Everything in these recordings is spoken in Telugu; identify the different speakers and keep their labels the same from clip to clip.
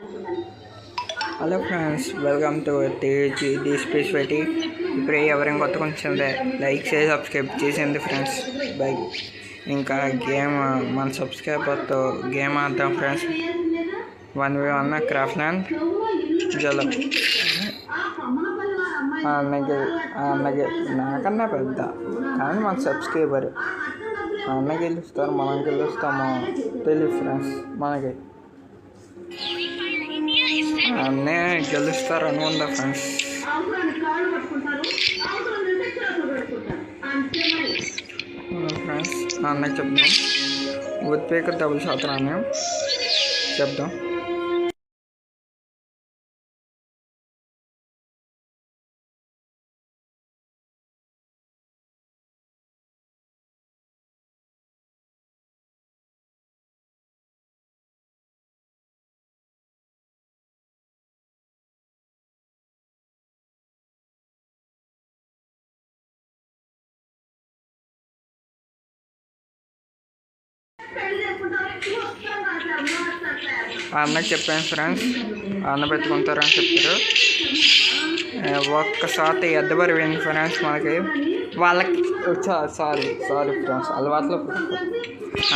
Speaker 1: Hello friends, welcome to the space పెట్టి. ఇప్పుడు ఎవరైనా కొత్త కొంచెం లైక్ చేసి సబ్స్క్రైబ్ చేసింది ఫ్రెండ్స్. బై. ఇంకా గేమ్ మన సబ్స్క్రైబర్తో గేమ్ ఆడతాం ఫ్రెండ్స్. 1v1 క్రాఫ్ట్ ల్యాండ్ జలం. అన్నకి నాకన్నా పెద్ద కానీ మన సబ్స్క్రైబర్. అన్న గెలుస్తారు, మనం గెలుస్తామో తెలియదు ఫ్రెండ్స్. మనకి అన్నే గెలుస్తారు అనుకుందా ఫ్రెండ్స్. ఫ్రెండ్స్ అన్నకి చెప్దాం, ఉత్పేక డబుల్ శాతం చెప్దాం. అన్నకి చెప్పాను ఫ్రెండ్స్, అన్న పెట్టుకుంటారని చెప్పారు. ఒక్కసారి ఎద్దబరి పోయింది ఫ్రెండ్స్ మనకి. వాళ్ళకి సారీ ఫ్రెండ్స్, అలవాట్లో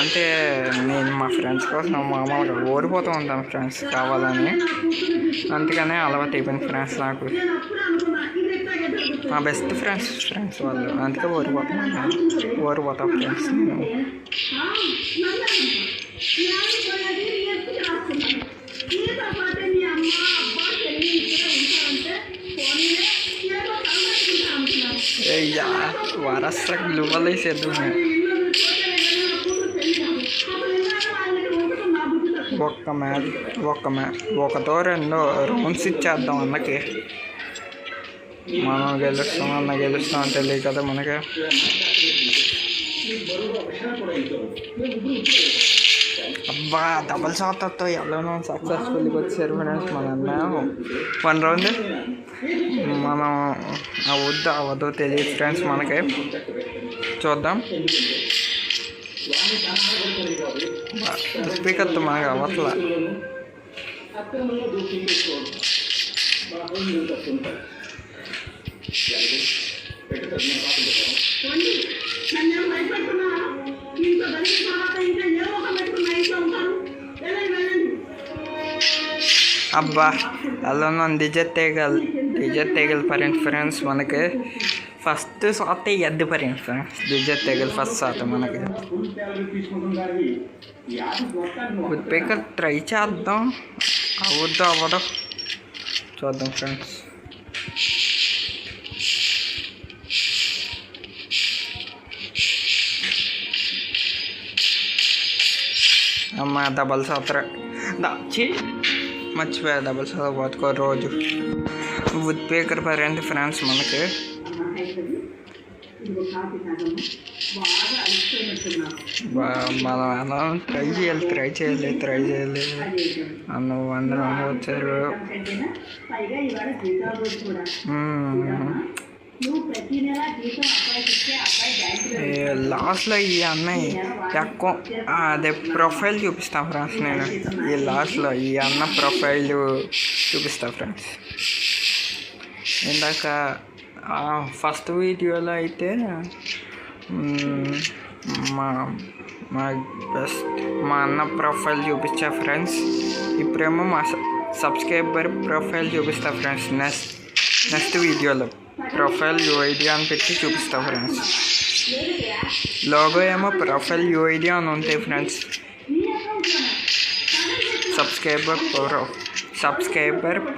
Speaker 1: అంటే నేను మా ఫ్రెండ్స్ కోసం మామూలుగా ఓడిపోతూ ఉంటాను ఫ్రెండ్స్ కావాలని. అందుకనే అలవాటు అయిపోయింది ఫ్రెండ్స్ నాకు. మా బెస్ట్ ఫ్రెండ్స్ వాళ్ళు, అందుకే ఓడిపోతాం ఫ్రెండ్స్ నేను. వరస్ట్రక్ గ్లూవల్ వేసేద్దాం. ఒకటో రెండో రౌండ్స్ ఇచ్చేద్దాం అన్నకి. మనం గెలుస్తాం, అన్న గెలుస్తాం అని తెలియదు కదా మనకి. అబ్బా, డబల్ షాట్తో ఎవరైనా సక్సెస్ఫుల్గా వచ్చారు ఫ్రెండ్స్. మన అన్న 1 రౌండ్ మనం అవ్వదో తెలియదు ఫ్రెండ్స్ మనకి. చూద్దాం. స్పీకర్తో మనకు అవ్వట్లా. అబ్బా, అలా డిజెట్ తేగల్ పరింది ఫ్రెండ్స్ మనకి. ఫస్ట్ షాట్ ఎద్దు పరింది ఫ్రెండ్స్. డిజెట్ తేగల్ ఫస్ట్ షాట్ మనకి. ఉత్పేక ట్రై చేద్దాం, అవ్వదు చూద్దాం ఫ్రెండ్స్. అమ్మ డబల్ షాట్ మర్చిపోయా. డబల్ షాట్ బతుకో రోజు ఉత్పేకర్ పరింది ఫ్రెండ్స్ మనకి. మనం అలా ట్రై చేయాలి అందరూ వచ్చారు. లాస్ట్లో ఈ అన్నయ్య ఎక్కువ అదే ప్రొఫైల్ చూపిస్తాం ఫ్రెండ్స్. నేను ఈ లాస్ట్లో ఈ అన్న ప్రొఫైల్ చూపిస్తా ఫ్రెండ్స్. ఇందాక ఫస్ట్ వీడియోలో అయితే మా అన్న ప్రొఫైల్ చూపించా ఫ్రెండ్స్. ఇప్పుడేమో మా సబ్స్క్రైబర్ ప్రొఫైల్ చూపిస్తా ఫ్రెండ్స్. నెక్స్ట్ వీడియోలో ప్రొఫైల్ యూఐడి అని పెట్టి చూపిస్తా ఫ్రెండ్స్. లోగో ఏమో ప్రొఫైల్ యూఐడి అని ఉంటాయి friends. Subscriber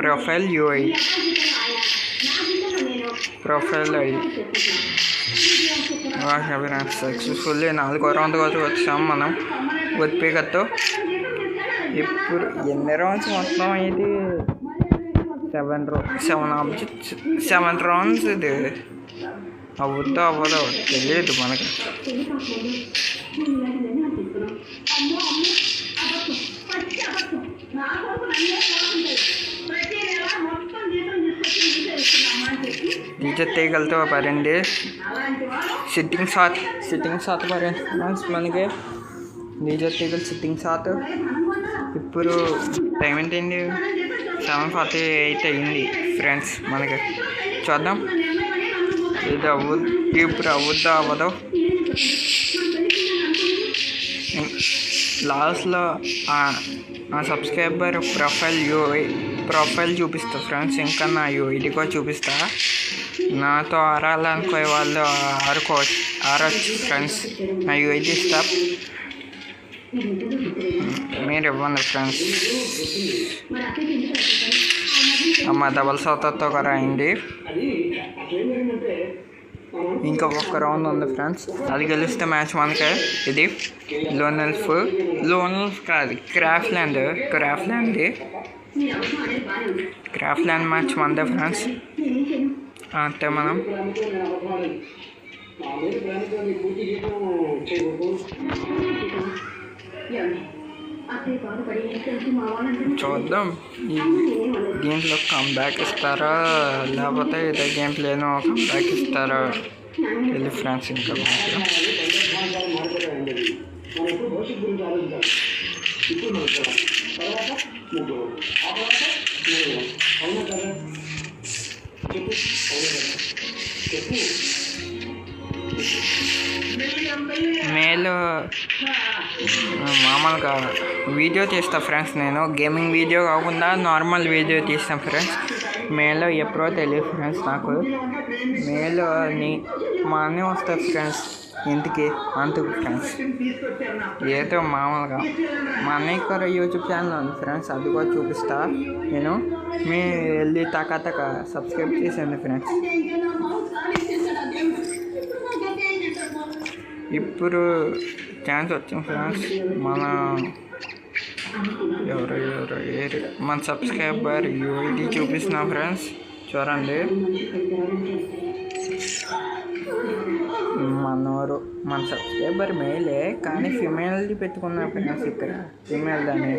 Speaker 1: profile UID profile ID. Friends successfully 4వ రౌండ్ కోసం వచ్చాము మనం ఉత్పేకతో. ఇప్పుడు ఎన్ని రౌండ్స్ మొత్తం? ఇది 7 రౌండ్స్. ఇది అవ్వదో తెలియదు మనకి. టీచర్ తీగలతో పరండి. సిట్టింగ్ షాట్ పరండి మనకి. టీచర్ తీగలు సిట్టింగ్ షాట్ ఇప్పుడు టైం ఏంటండి 7:48 అయింది ఫ్రెండ్స్. మనకి చూద్దాం ఇది ఇప్పుడు అవ్వదో. లాస్ట్లో ఆ సబ్స్క్రైబర్ ప్రొఫైల్ చూపిస్తా ఫ్రెండ్స్. ఇంకా నా యూఐడి కూడా చూపిస్తా. నాతో ఆడాలనుకునే వాళ్ళు ఆడొచ్చు ఫ్రెండ్స్. నా యూఐడి ఇస్తా, మీరు ఇవ్వండి ఫ్రెండ్స్. అమ్మ డబల్ సౌతతో కూడా అయింది. ఇంకా ఒక్క రౌండ్ ఉంది ఫ్రెండ్స్. అది గెలిస్తే మ్యాచ్ మనకే. ఇది లోన్ ఎల్ఫ్ కాదు, క్రాఫ్ట్ ల్యాండ్ మ్యాచ్ మనదే ఫ్రెండ్స్. అంటే మనం చూద్దాం దీంట్లో కమ్బ్యాక్ ఇస్తారా లేకపోతే ఇదే గేమ్ ప్లేనో కమ్బ్యాక్ ఇస్తారా వెళ్ళి ఫ్రెండ్స్. ఇంకా మేలో మామూలుగా వీడియో తీస్తా ఫ్రెండ్స్. నేను గేమింగ్ వీడియో కాకుండా నార్మల్ వీడియో తీస్తాను ఫ్రెండ్స్. మేలో ఎప్పుడో తెలియదు ఫ్రెండ్స్. నాకు మేలో మా అన్నీ వస్తాయి ఫ్రెండ్స్ ఇంటికి. అందుకు ఫ్రెండ్స్ ఏదో మామూలుగా మా అన్నయ్య కూడా యూట్యూబ్ ఛానల్ ఉంది ఫ్రెండ్స్. అది కూడా చూపిస్తా నేను. మీ వెళ్ళి తక సబ్స్క్రైబ్ చేసేయండి ఫ్రెండ్స్. ఇప్పుడు ఛాన్స్ వచ్చింది ఫ్రెండ్స్. మన సబ్స్క్రైబర్ యూఐడి చూపిస్తున్నా ఫ్రెండ్స్. చూడండి మన సబ్స్క్రైబర్ మేలే కానీ ఫిమేల్ది పెట్టుకున్నా ఫ్రెండ్స్. ఇక్కడ ఫిమేల్ దాన్ని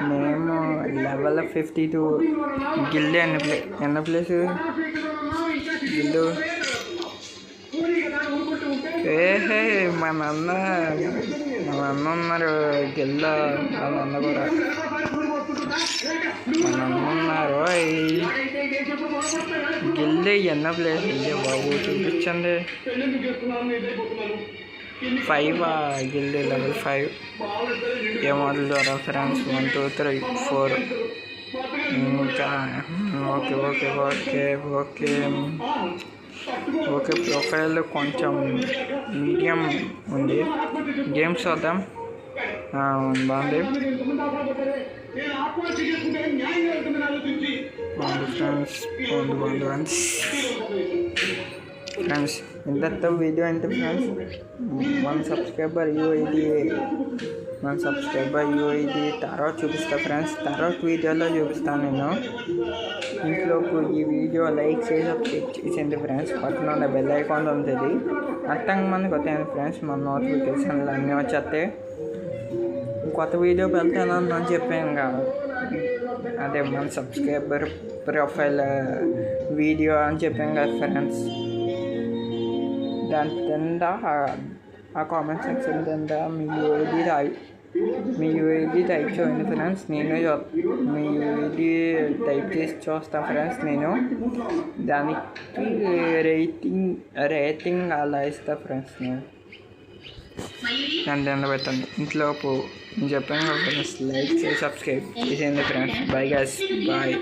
Speaker 1: మేము లెవెల్ 52 గిల్డ్ ఎన్న ప్లేస్ గిల్డు. మన అన్న ఉన్నారు గిల్ద. వాళ్ళ అన్న కూడా మన అన్న ఉన్నారు. గిల్డ్ ఎన్న ప్లేస్ ఇదే బాబు చూపించండి. 5 గిల్డ్ లెవెల్ 5 ఏ మోడల్ ద్వారా ఫ్రెండ్స్. 1 2 3 4 ఇంకా ఓకే ప్రొఫైల్ కొంచెం మీడియం ఉంది. గేమ్స్ చూద్దాం. బాగుంది ఫ్రెండ్స్. ఇంతతో వీడియో అంటే ఫ్రెండ్స్ మన సబ్స్క్రైబర్ యూఐడి తర్వాత చూపిస్తా ఫ్రెండ్స్. తర్వాత వీడియోలో చూపిస్తాను నేను. ఇంట్లోకి ఈ వీడియో లైక్ చేసేయండి ఫ్రెండ్స్. పక్కన ఉన్న బెల్ ఐకాన్ ఉంటుంది. అర్థంగా మనకు వస్తాయండి ఫ్రెండ్స్. మన నోటిఫికేషన్లు అన్నీ వచ్చేస్తాయి. కొత్త వీడియో పెడతానని చెప్పాను కదా, అదే మన సబ్స్క్రైబర్ ప్రొఫైల్ వీడియో అని చెప్పాను కదా ఫ్రెండ్స్. దాని కింద ఆ కామెంట్ సెక్షన్ కింద మీ యూఐడి టైప్ చేయండి ఫ్రెండ్స్. నేను మీ యూఐడి టైప్ చేసి చూస్తాను ఫ్రెండ్స్. నేను దానికి రేటింగ్ అలా ఇస్తాను ఫ్రెండ్స్. నేను దాని పెట్టండి. ఇంట్లోపు నేను చెప్పాను కదా ఫ్రెండ్స్, లైక్ చేసి సబ్స్క్రైబ్ చేసేయండి ఫ్రెండ్స్. Bye guys, bye.